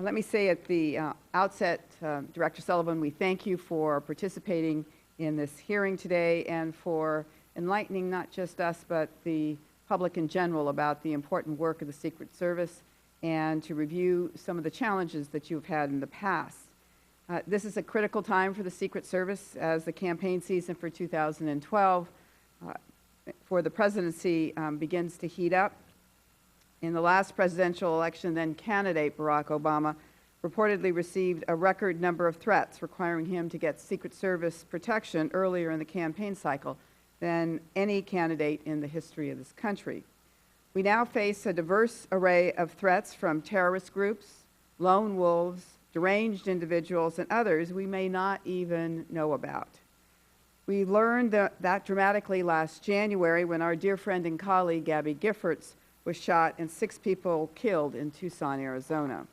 Let me say at the outset, Director Sullivan, we thank you for participating in this hearing today and for enlightening not just us but the public in general about the important work of the Secret Service and to review some of the challenges that you've had in the past. This is a critical time for the Secret Service as the campaign season for 2012 for the presidency begins to heat up. In the last presidential election, then candidate Barack Obama reportedly received a record number of threats requiring him to get Secret Service protection earlier in the campaign cycle than any candidate in the history of this country. We now face a diverse array of threats from terrorist groups, lone wolves, deranged individuals, and others we may not even know about. We learned that dramatically last January when our dear friend and colleague Gabby Giffords was shot and 6 people killed in Tucson, Arizona.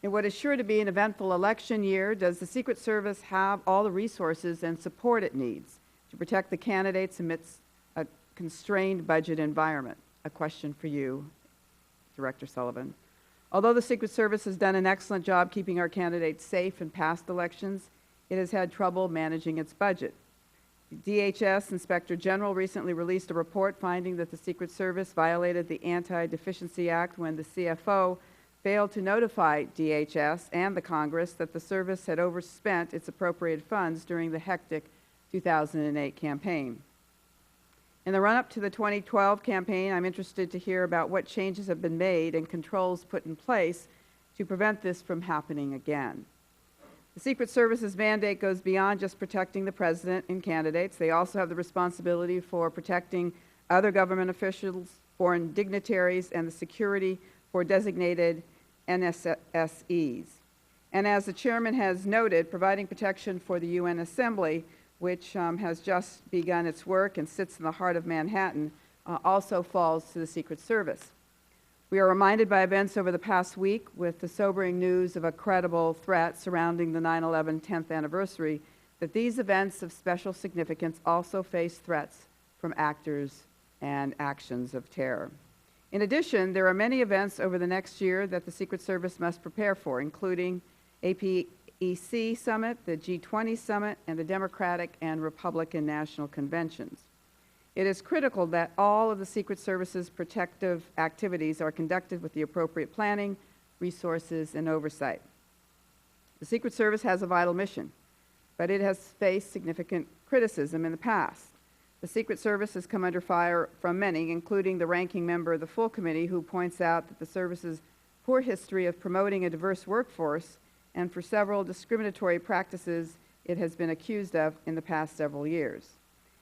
In what is sure to be an eventful election year, does the Secret Service have all the resources and support it needs to protect the candidates amidst a constrained budget environment? A question for you, Director Sullivan. Although the Secret Service has done an excellent job keeping our candidates safe in past elections, it has had trouble managing its budget. The DHS Inspector General recently released a report finding that the Secret Service violated the Anti-Deficiency Act when the CFO failed to notify DHS and the Congress that the service had overspent its appropriated funds during the hectic 2008 campaign. In the run-up to the 2012 campaign, I'm interested to hear about what changes have been made and controls put in place to prevent this from happening again. The Secret Service's mandate goes beyond just protecting the President and candidates. They also have the responsibility for protecting other government officials, foreign dignitaries, and the security for designated NSSEs. And as the Chairman has noted, providing protection for the UN Assembly, which has just begun its work and sits in the heart of Manhattan, also falls to the Secret Service. We are reminded by events over the past week with the sobering news of a credible threat surrounding the 9/11 10th anniversary that these events of special significance also face threats from actors and actions of terror. In addition, there are many events over the next year that the Secret Service must prepare for, including APEC Summit, the G20 Summit, and the Democratic and Republican National Conventions. It is critical that all of the Secret Service's protective activities are conducted with the appropriate planning, resources, and oversight. The Secret Service has a vital mission, but it has faced significant criticism in the past. The Secret Service has come under fire from many, including the ranking member of the full committee, who points out that the service's poor history of promoting a diverse workforce and for several discriminatory practices it has been accused of in the past several years.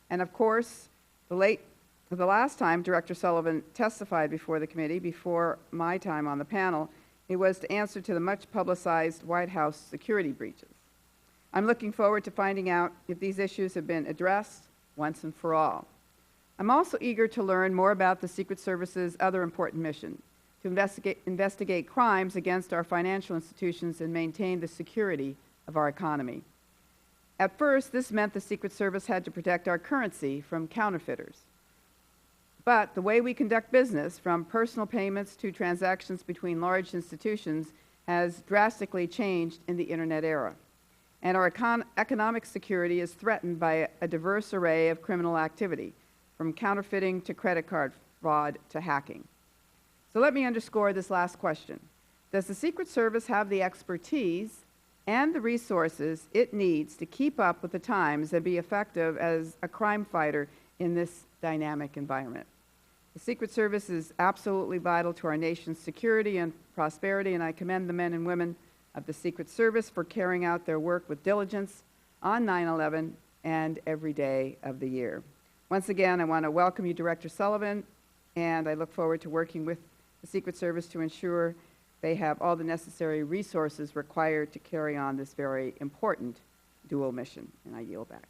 And of course, the last time Director Sullivan testified before the committee, before my time on the panel, it was to answer to the much publicized White House security breaches. I'm looking forward to finding out if these issues have been addressed once and for all. I'm also eager to learn more about the Secret Service's other important mission, to investigate crimes against our financial institutions and maintain the security of our economy. At first, this meant the Secret Service had to protect our currency from counterfeiters. But the way we conduct business, from personal payments to transactions between large institutions, has drastically changed in the Internet era. And our economic security is threatened by a diverse array of criminal activity, from counterfeiting to credit card fraud to hacking. So let me underscore this last question. Does the Secret Service have the expertise and the resources it needs to keep up with the times and be effective as a crime fighter in this dynamic environment? The Secret Service is absolutely vital to our nation's security and prosperity, and I commend the men and women of the Secret Service for carrying out their work with diligence on 9/11 and every day of the year. Once again, I want to welcome you, Director Sullivan, and I look forward to working with the Secret Service to ensure they have all the necessary resources required to carry on this very important dual mission. And I yield back.